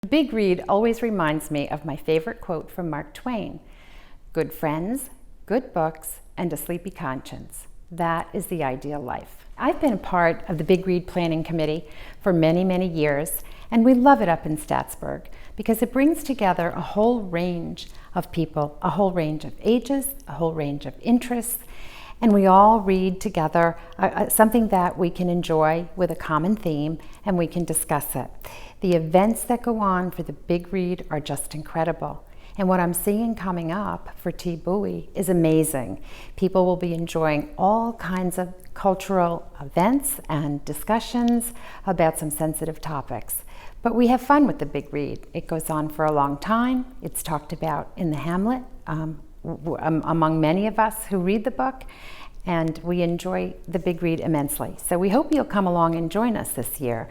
The big read always reminds me of my favorite quote from Mark Twain: "Good friends, good books, and a sleepy conscience. That is the ideal life." I've been a part of the Big Read Planning Committee for many, many years, and we love it up in Staatsburg because it brings together a whole range of people, a whole range of ages, a whole range of interests, and we all read together something that we can enjoy with a common theme, and we can discuss it. The events that go on for the Big Read are just incredible. And what I'm seeing coming up for Thi Bui is amazing. People will be enjoying all kinds of cultural events and discussions about some sensitive topics. But we have fun with the Big Read. It goes on for a long time. It's talked about in the Hamlet among many of us who read the book, and we enjoy the Big Read immensely. So we hope you'll come along and join us this year.